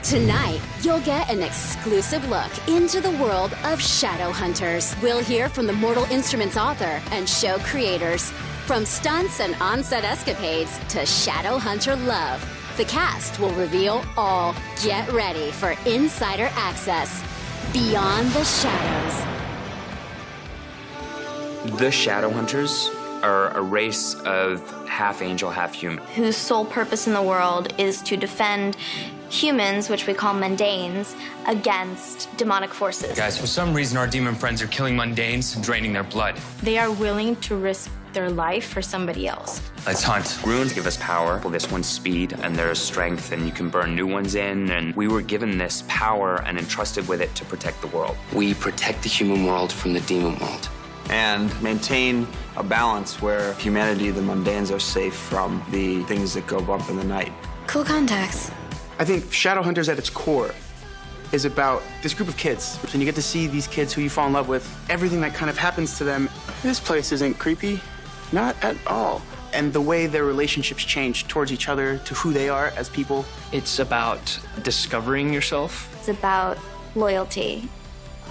Tonight, you'll get an exclusive look into the world of Shadowhunters. We'll hear from the Mortal Instruments author and show creators. From stunts and on-set escapades to Shadowhunter love, the cast will reveal all. Get ready for insider access. Beyond the Shadows. The Shadowhunters are a race of half angel, half human. Whose sole purpose in the world is to defend humans, which we call mundanes, against demonic forces. Guys, for some reason, our demon friends are killing mundanes and draining their blood. They are willing to risk their life for somebody else. Let's hunt. Runes give us power. Well, this one's speed, and there's strength, and you can burn new ones in. And we were given this power and entrusted with it to protect the world. We protect the human world from the demon world. And maintain a balance where humanity, the mundanes, are safe from the things that go bump in the night. Cool contacts. I think Shadowhunters at its core is about this group of kids. And you get to see these kids who you fall in love with, everything that kind of happens to them. This place isn't creepy, not at all. And the way their relationships change towards each other, to who they are as people. It's about discovering yourself. It's about loyalty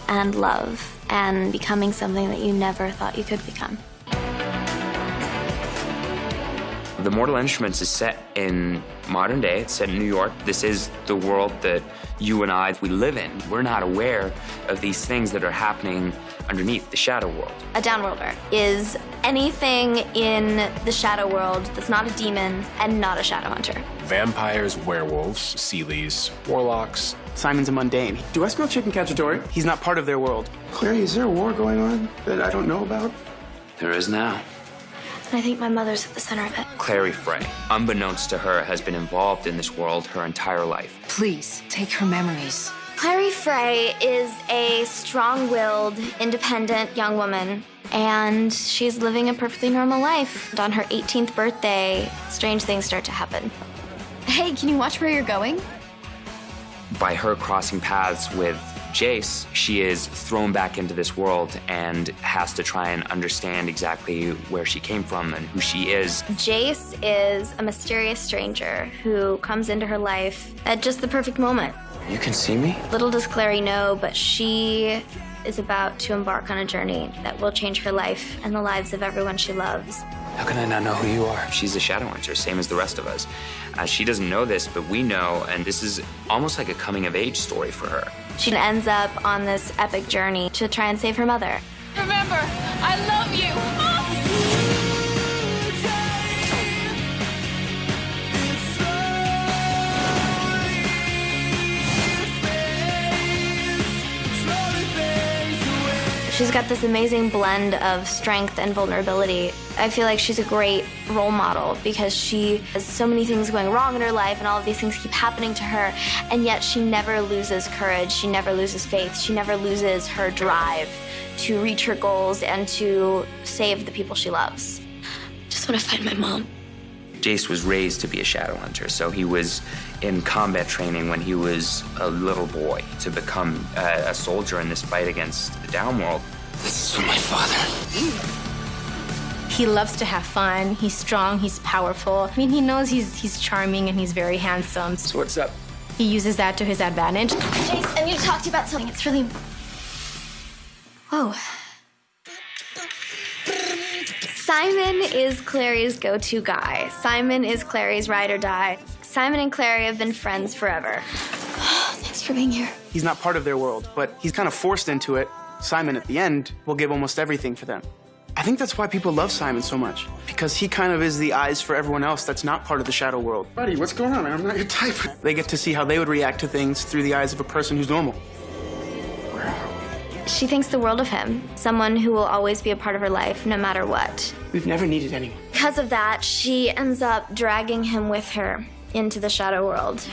and love and becoming something that you never thought you could become. The Mortal Instruments is set in modern day. It's set in New York. This is the world that you and I, we live in. We're not aware of these things that are happening underneath the shadow world. A downworlder is anything in the shadow world that's not a demon and not a shadow hunter. Vampires, werewolves, Seelies, warlocks. Simon's a mundane. Do I smell chicken cacciatore? He's not part of their world. Clary, is there a war going on that I don't know about? There is now. And I think my mother's at the center of it. Clary Frey, unbeknownst to her, has been involved in this world her entire life. Please, take her memories. Clary Frey is a strong-willed, independent young woman, and she's living a perfectly normal life. And on her 18th birthday, strange things start to happen. Hey, can you watch where you're going? By her crossing paths with Jace, she is thrown back into this world and has to try and understand exactly where she came from and who she is. Jace is a mysterious stranger who comes into her life at just the perfect moment. You can see me? Little does Clary know, but she is about to embark on a journey that will change her life and the lives of everyone she loves. How can I not know who you are? She's a Shadowhunter, same as the rest of us. She doesn't know this, but we know, and this is almost like a coming-of-age story for her. She ends up on this epic journey to try and save her mother. Remember, I love you. She's got this amazing blend of strength and vulnerability. I feel like she's a great role model because she has so many things going wrong in her life and all of these things keep happening to her, and yet she never loses courage, she never loses faith, she never loses her drive to reach her goals and to save the people she loves. Just want to find my mom. Jace was raised to be a Shadowhunter, so he was in combat training when he was a little boy to become a soldier in this fight against the downworld. This is from my father. He loves to have fun. He's strong. He's powerful. I mean, he knows he's charming and he's very handsome. So what's up? He uses that to his advantage. Jace, I need to talk to you about something. It's really... Whoa. Simon is Clary's go-to guy. Simon is Clary's ride or die. Simon and Clary have been friends forever. Thanks for being here. He's not part of their world, but he's kind of forced into it. Simon, at the end, will give almost everything for them. I think that's why people love Simon so much, because he kind of is the eyes for everyone else that's not part of the shadow world. Buddy, what's going on, man? I'm not your type. They get to see how they would react to things through the eyes of a person who's normal. She thinks the world of him, someone who will always be a part of her life, no matter what. We've never needed anyone. Because of that, she ends up dragging him with her into the shadow world.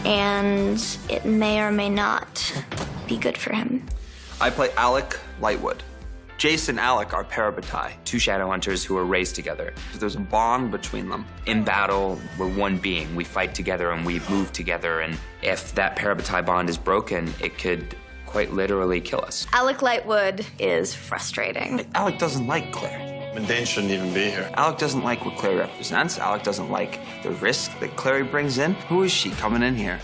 And it may or may not be good for him. I play Alec Lightwood. Jace and Alec are parabatai. Two Shadowhunters who are raised together. There's a bond between them. In battle, we're one being. We fight together and we move together, and if that parabatai bond is broken, it could quite literally kill us. Alec Lightwood is frustrating. Alec doesn't like Claire. Mundane shouldn't even be here. Alec doesn't like what Clary represents. Alec doesn't like the risk that Clary brings in. Who is she coming in here?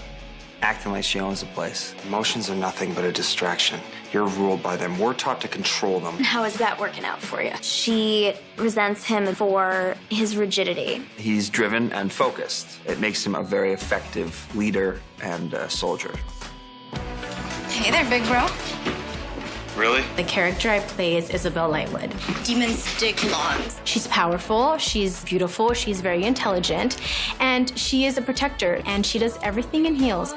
Acting like she owns the place. Emotions are nothing but a distraction. You're ruled by them. We're taught to control them. How is that working out for you? She resents him for his rigidity. He's driven and focused. It makes him a very effective leader and soldier. Hey there, big bro. Really? The character I play is Isabel Lightwood. Demons dig longs. She's powerful, she's beautiful, she's very intelligent, and she is a protector, and she does everything in heels.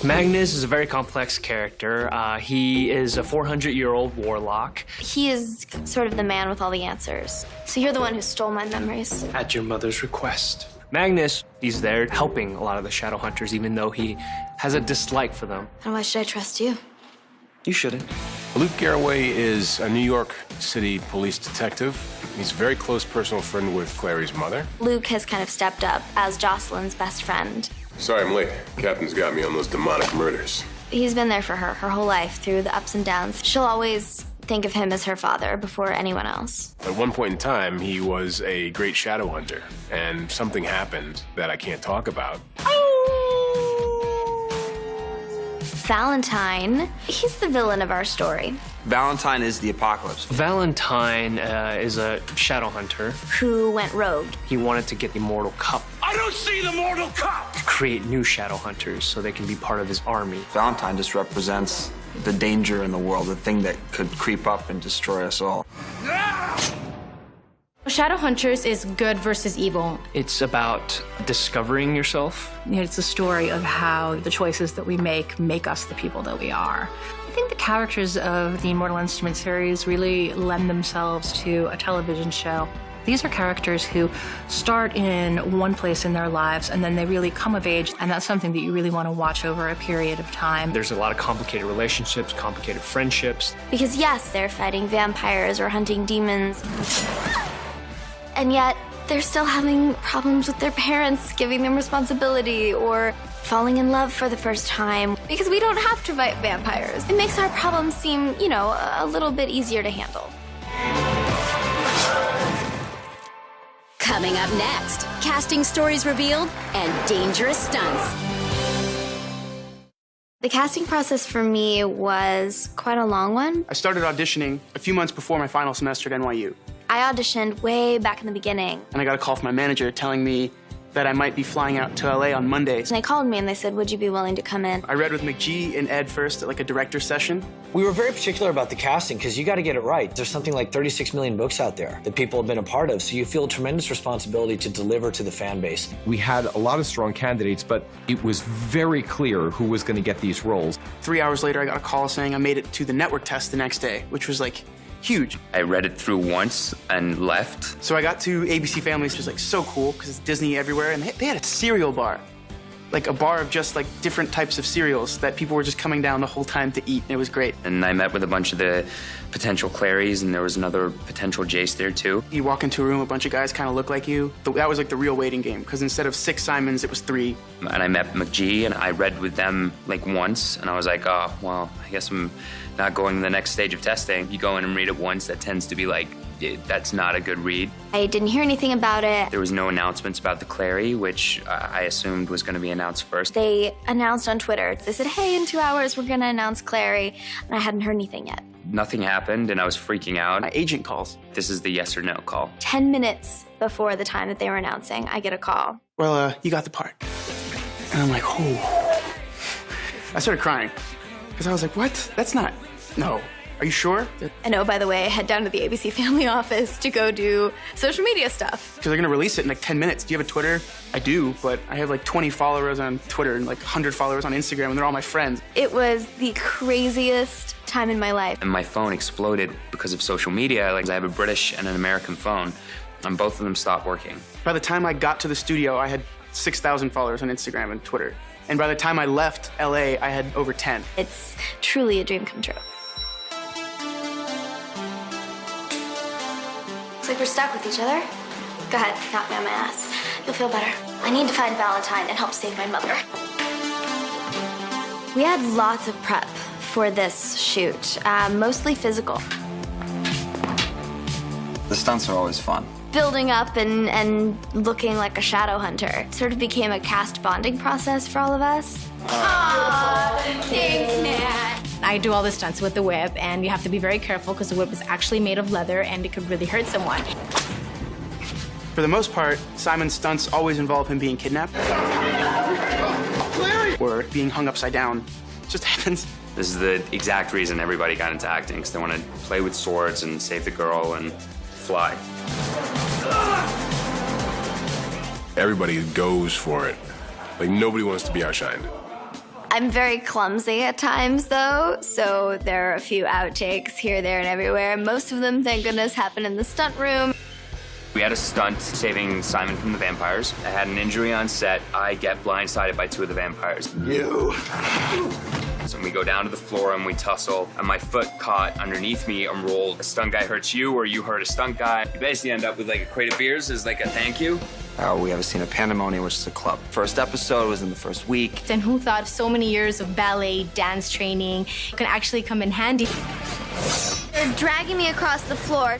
Magnus is a very complex character. He is a 400-year-old warlock. He is sort of the man with all the answers. So you're the one who stole my memories. At your mother's request. Magnus, he's there helping a lot of the Shadowhunters, even though he has a dislike for them. And why should I trust you? You shouldn't. Luke Garraway is a New York City police detective. He's a very close personal friend with Clary's mother. Luke has kind of stepped up as Jocelyn's best friend. Sorry I'm late. Captain's got me on those demonic murders. He's been there for her whole life through the ups and downs. She'll always think of him as her father before anyone else. At one point in time, he was a great shadow hunter, and something happened that I can't talk about. Valentine, he's the villain of our story. Valentine is the apocalypse. Valentine is a shadow hunter. Who went rogue. He wanted to get the Mortal Cup. I don't see the Mortal Cup! Create new shadow hunters so they can be part of his army. Valentine just represents the danger in the world, the thing that could creep up and destroy us all. Shadowhunters is good versus evil. It's about discovering yourself. It's a story of how the choices that we make us the people that we are. I think the characters of the Mortal Instruments series really lend themselves to a television show. These are characters who start in one place in their lives and then they really come of age, and that's something that you really want to watch over a period of time. There's a lot of complicated relationships, complicated friendships. Because yes, they're fighting vampires or hunting demons. And yet, they're still having problems with their parents giving them responsibility or falling in love for the first time. Because we don't have to fight vampires. It makes our problems seem, a little bit easier to handle. Coming up next, casting stories revealed and dangerous stunts. The casting process for me was quite a long one. I started auditioning a few months before my final semester at NYU. I auditioned way back in the beginning. And I got a call from my manager telling me that I might be flying out to LA on Monday. And they called me and they said, would you be willing to come in? I read with McGee and Ed first at a director session. We were very particular about the casting because you got to get it right. There's something like 36 million books out there that people have been a part of, so you feel a tremendous responsibility to deliver to the fan base. We had a lot of strong candidates, but it was very clear who was going to get these roles. 3 hours later, I got a call saying I made it to the network test the next day, which was huge. I read it through once and left. So I got to ABC Families, which was so cool because it's Disney everywhere, and they had a cereal bar. A bar of just different types of cereals that people were just coming down the whole time to eat. It was great. And I met with a bunch of the potential Clarys, and there was another potential Jace there too. You walk into a room, a bunch of guys kind of look like you. That was the real waiting game, because instead of 6 Simons, it was 3. And I met McGee, and I read with them once, and I was like, oh, well, I guess I'm not going to the next stage of testing. You go in and read it once, that tends to be that's not a good read. I didn't hear anything about it. There was no announcements about the Clary, which I assumed was going to be announced first. They announced on Twitter. They said, hey, in 2 hours, we're going to announce Clary. And I hadn't heard anything yet. Nothing happened, and I was freaking out. My agent calls. This is the yes or no call. 10 minutes before the time that they were announcing, I get a call. Well, you got the part. And I'm like, oh. I started crying. Because I was like, what? That's not... No. Are you sure? And oh, by the way, I head down to the ABC Family office to go do social media stuff. Because they're going to release it in 10 minutes. Do you have a Twitter? I do, but I have 20 followers on Twitter and 100 followers on Instagram, and they're all my friends. It was the craziest time in my life. And my phone exploded because of social media. I have a British and an American phone, and both of them stopped working. By the time I got to the studio, I had 6,000 followers on Instagram and Twitter. And by the time I left LA, I had over 10. It's truly a dream come true. like we're stuck with each other. Go ahead, knock me on my ass. You'll feel better. I need to find Valentine and help save my mother. We had lots of prep for this shoot, mostly physical. The stunts are always fun. Building up and looking like a shadow hunter. It sort of became a cast bonding process for all of us. Aww, thanks, Nat. I do all the stunts with the whip, and you have to be very careful because the whip is actually made of leather and it could really hurt someone. For the most part, Simon's stunts always involve him being kidnapped or being hung upside down. It just happens. This is the exact reason everybody got into acting, because they want to play with swords and save the girl and fly. Everybody goes for it. Like, nobody wants to be outshined. I'm very clumsy at times, though, so there are a few outtakes here, there, and everywhere. Most of them, thank goodness, happen in the stunt room. We had a stunt saving Simon from the vampires. I had an injury on set. I get blindsided by 2 of the vampires. You. So we go down to the floor and we tussle, and my foot caught underneath me and rolled. A stunt guy hurts you, or you hurt a stunt guy. You basically end up with like a crate of beers as like a thank you. We have a scene of Pandemonium, which is a club. First episode was in the first week. And who thought so many years of ballet, dance training can actually come in handy? They're dragging me across the floor.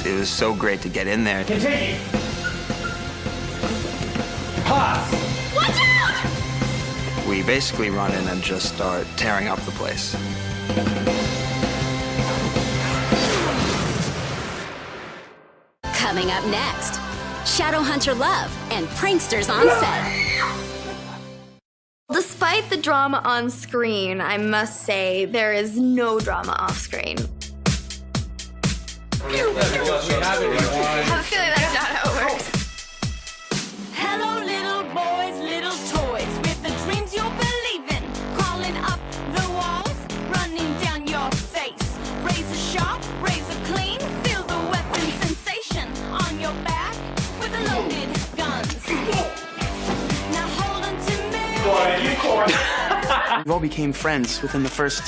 It was so great to get in there. Continue. Pause. Watch out! We basically run in and just start tearing up the place. Coming up next, Shadowhunter love and pranksters on set. Despite the drama on screen, I must say there is no drama off screen. I have a feeling that's not how it works. Hello, little boys, little toys, with the dreams you'll believe in, crawling up the walls, running down your face. Razor sharp, razor clean, feel the weapon sensation on your back with the loaded guns. Now hold on to me. We all became friends within the first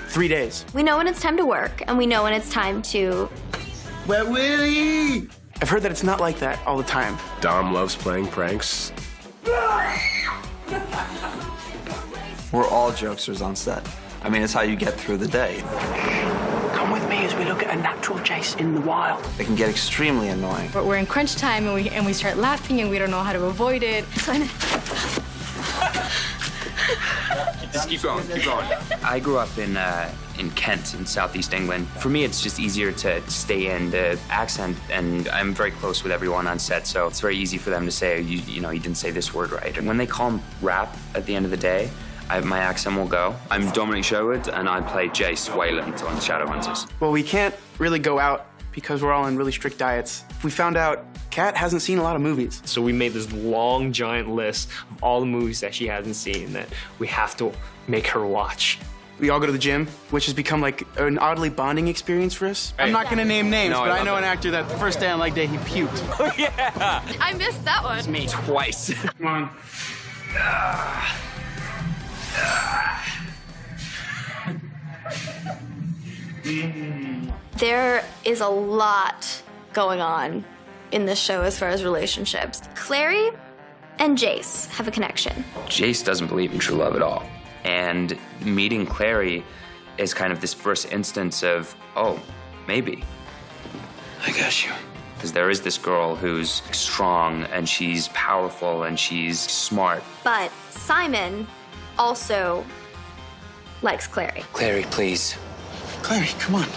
3 days. We know when it's time to work, and we know when it's time to... Wet Willie! I've heard that it's not like that all the time. Dom loves playing pranks. We're all jokesters on set. I mean, it's how you get through the day. Come with me as we look at a natural chase in the wild. It can get extremely annoying. We're in crunch time, and we start laughing, and we don't know how to avoid it. Just keep going, keep going. I grew up in Kent, in southeast England. For me, it's just easier to stay in the accent, and I'm very close with everyone on set, so it's very easy for them to say, you know, you didn't say this word right. And when they call rap at the end of the day, my accent will go. I'm Dominic Sherwood, and I play Jace Wayland on Shadowhunters. Well, we can't really go out because we're all on really strict diets. We found out Kat hasn't seen a lot of movies. So we made this long, giant list of all the movies that she hasn't seen that we have to make her watch. We all go to the gym, which has become like an oddly bonding experience for us. I'm not gonna name names, but I know an actor that the first day on leg day, he puked. Oh, yeah! I missed that one. It's me. Twice. Come on. There is a lot going on in this show as far as relationships. Clary and Jace have a connection. Jace doesn't believe in true love at all. And meeting Clary is kind of this first instance of, oh, maybe. I got you. Because there is this girl who's strong, and she's powerful, and she's smart. But Simon also likes Clary. Clary, please. Clary, come on.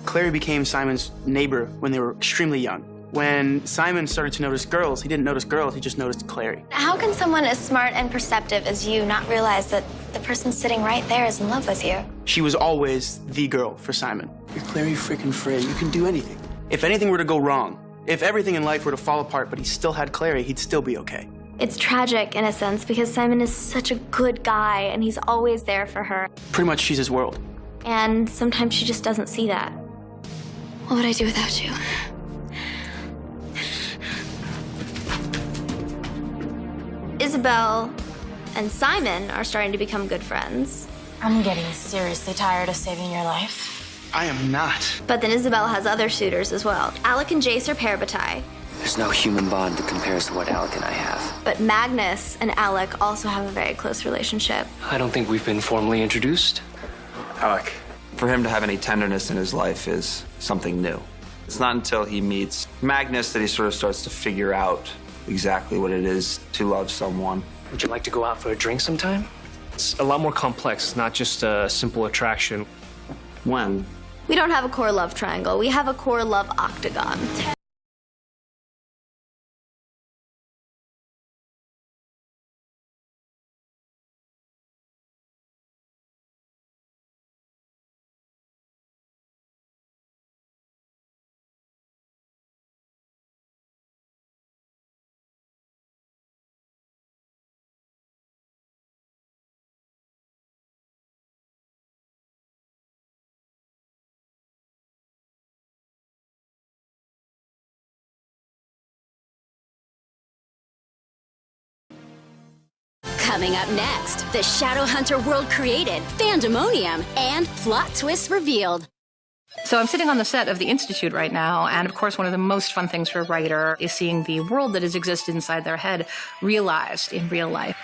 Clary became Simon's neighbor when they were extremely young. When Simon started to notice girls, he didn't notice girls, he just noticed Clary. How can someone as smart and perceptive as you not realize that the person sitting right there is in love with you? She was always the girl for Simon. You're Clary freaking Frey, you can do anything. If anything were to go wrong, if everything in life were to fall apart but he still had Clary, he'd still be okay. It's tragic in a sense because Simon is such a good guy and he's always there for her. Pretty much she's his world. And sometimes she just doesn't see that. What would I do without you? Isabel and Simon are starting to become good friends. I'm getting seriously tired of saving your life. I am not. But then Isabel has other suitors as well. Alec and Jace are parabatai, There's no human bond that compares to what Alec and I have. but Magnus and Alec also have a very close relationship. I don't think we've been formally introduced. Alec, for him to have any tenderness in his life is something new. It's not until he meets Magnus that he sort of starts to figure out exactly what it is to love someone. Would you like to go out for a drink sometime? It's a lot more complex. It's not just a simple attraction. When? We don't have a core love triangle. We have a core love octagon. Coming up next, the Shadowhunter world created, Fandemonium, and plot twists revealed. So I'm sitting on the set of the Institute right now, and of course one of the most fun things for a writer is seeing the world that has existed inside their head realized in real life.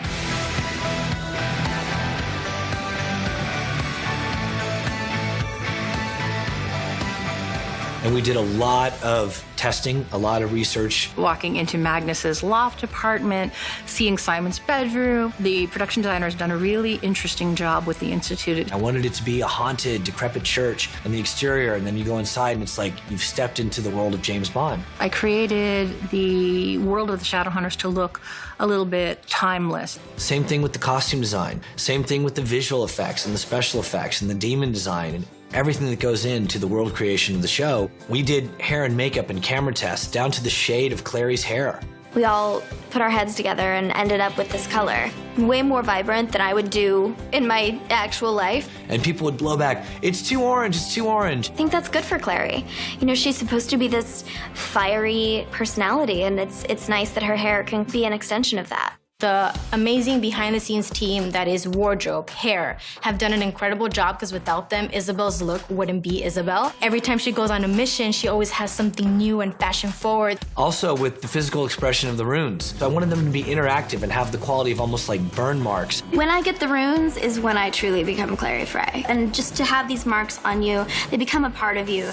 And we did a lot of testing, a lot of research. Walking into Magnus's loft apartment, seeing Simon's bedroom. The production designer has done a really interesting job with the Institute. I wanted it to be a haunted, decrepit church on the exterior, and then you go inside and it's like you've stepped into the world of James Bond. I created the world of the Shadowhunters to look a little bit timeless. Same thing with the costume design. Same thing with the visual effects and the special effects and the demon design and everything that goes into the world creation of the show. We did hair and makeup and camera tests down to the shade of Clary's hair. We all put our heads together and ended up with this color. Way more vibrant than I would do in my actual life. And people would blow back, it's too orange, it's too orange. I think that's good for Clary. You know, she's supposed to be this fiery personality, and it's nice that her hair can be an extension of that. The amazing behind-the-scenes team that is wardrobe, hair, have done an incredible job because without them, Isabel's look wouldn't be Isabel. Every time she goes on a mission, she always has something new and fashion-forward. Also with the physical expression of the runes. So I wanted them to be interactive and have the quality of almost like burn marks. When I get the runes is when I truly become Clary Frey. And just to have these marks on you, they become a part of you.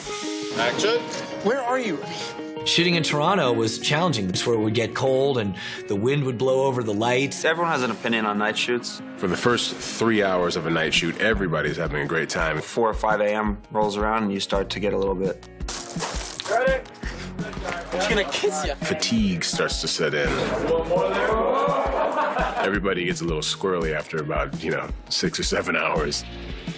Action. Where are you? Shooting in Toronto was challenging. It's where it would get cold and the wind would blow over the lights. Everyone has an opinion on night shoots. For the first 3 hours of a night shoot, everybody's having a great time. 4 or 5 a.m. rolls around and you start to get a little bit. Ready? She's gonna kiss you. Fatigue starts to set in. Everybody gets a little squirrely after about, 6 or 7 hours.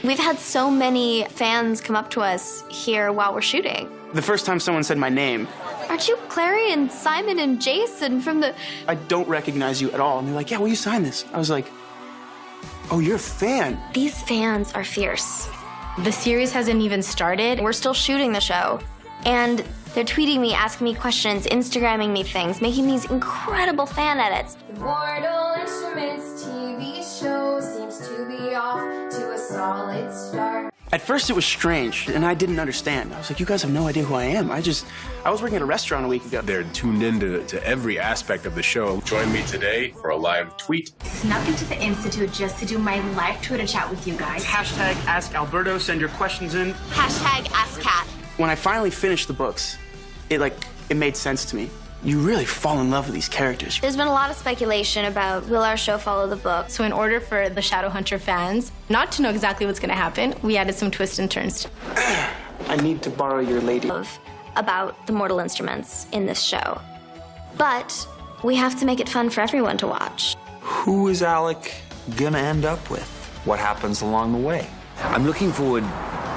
We've had so many fans come up to us here while we're shooting. The first time someone said my name, Aren't you Clary and Simon and Jason from the... I don't recognize you at all. And they're like, yeah, will you sign this? I was like, oh, you're a fan. These fans are fierce. The series hasn't even started. We're still shooting the show. And they're tweeting me, asking me questions, Instagramming me things, making these incredible fan edits. The Mortal Instruments TV show seems to be off to a solid start. At first it was strange, and I didn't understand. I was like, you guys have no idea who I am. I was working at a restaurant a week ago. They're tuned into every aspect of the show. Join me today for a live tweet. Snuck into the Institute just to do my live Twitter chat with you guys. Hashtag Ask Alberto, send your questions in. Hashtag Ask Cat. When I finally finished the books, it made sense to me. You really fall in love with these characters. There's been a lot of speculation about will our show follow the book. So in order for the Shadowhunter fans not to know exactly what's going to happen, we added some twists and turns. I need to borrow your lady. About the mortal instruments in this show. But we have to make it fun for everyone to watch. Who is Alec gonna end up with? What happens along the way? I'm looking forward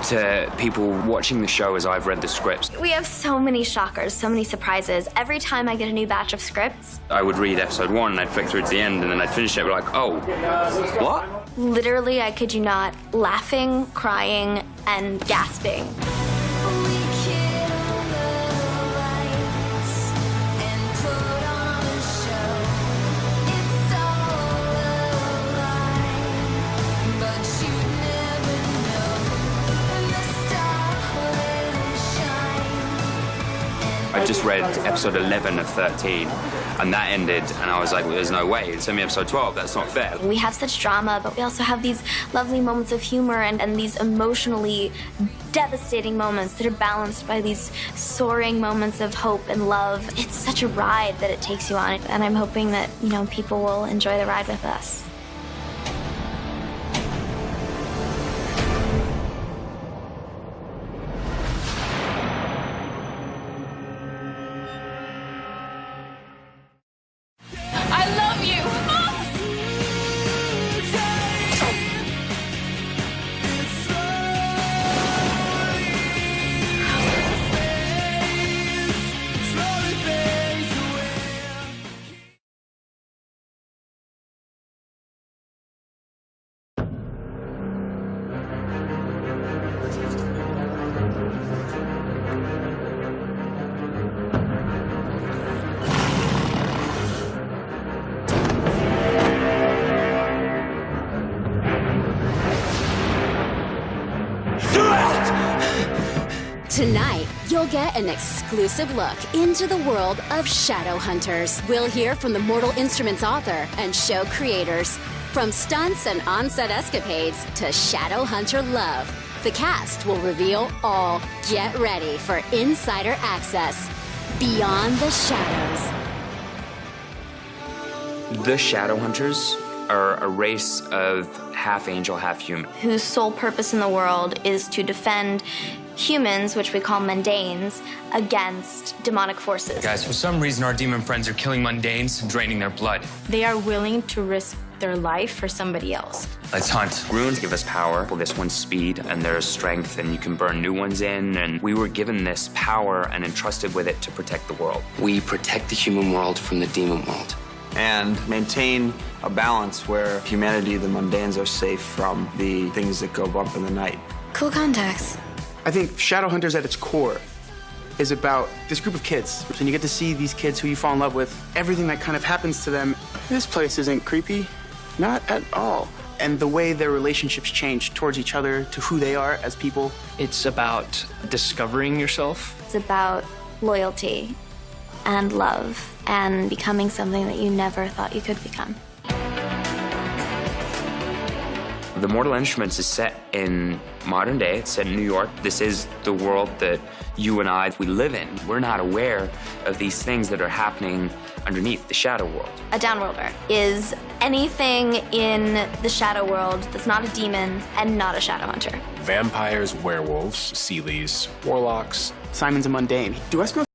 to people watching the show as I've read the scripts. We have so many shockers, so many surprises. Every time I get a new batch of scripts, I would read episode 1 and I'd flick through to the end and then I'd finish it like, oh, what? literally, I kid you not, laughing, crying, and gasping. But you I just read episode 11 of 13, and that ended, and I was like, well, there's no way. It's only episode 12. That's not fair. We have such drama, but we also have these lovely moments of humor and these emotionally devastating moments that are balanced by these soaring moments of hope and love. It's such a ride that it takes you on, and I'm hoping that, people will enjoy the ride with us. I love you. Tonight, you'll get an exclusive look into the world of Shadowhunters. We'll hear from the Mortal Instruments author and show creators. From stunts and on-set escapades to Shadowhunter love, the cast will reveal all. Get ready for insider access beyond the shadows. The Shadowhunters are a race of half angel, half human. Whose sole purpose in the world is to defend humans, which we call mundanes, against demonic forces. Guys, for some reason, our demon friends are killing mundanes and draining their blood. They are willing to risk their life for somebody else. Let's hunt. Runes give us power. Well, this one's speed, and there's strength, and you can burn new ones in. And we were given this power and entrusted with it to protect the world. We protect the human world from the demon world. And maintain a balance where humanity, the mundanes, are safe from the things that go bump in the night. Cool contacts. I think Shadowhunters at its core is about this group of kids. And you get to see these kids who you fall in love with, everything that kind of happens to them. This place isn't creepy, not at all. And the way their relationships change towards each other, to who they are as people. It's about discovering yourself. It's about loyalty and love and becoming something that you never thought you could become. The Mortal Instruments is set in modern day. It's set in New York. This is the world that you and I, we live in. We're not aware of these things that are happening underneath the shadow world. A downworlder is anything in the shadow world that's not a demon and not a Shadowhunter. Vampires, werewolves, Seelies, warlocks. Simon's a mundane. Do I smell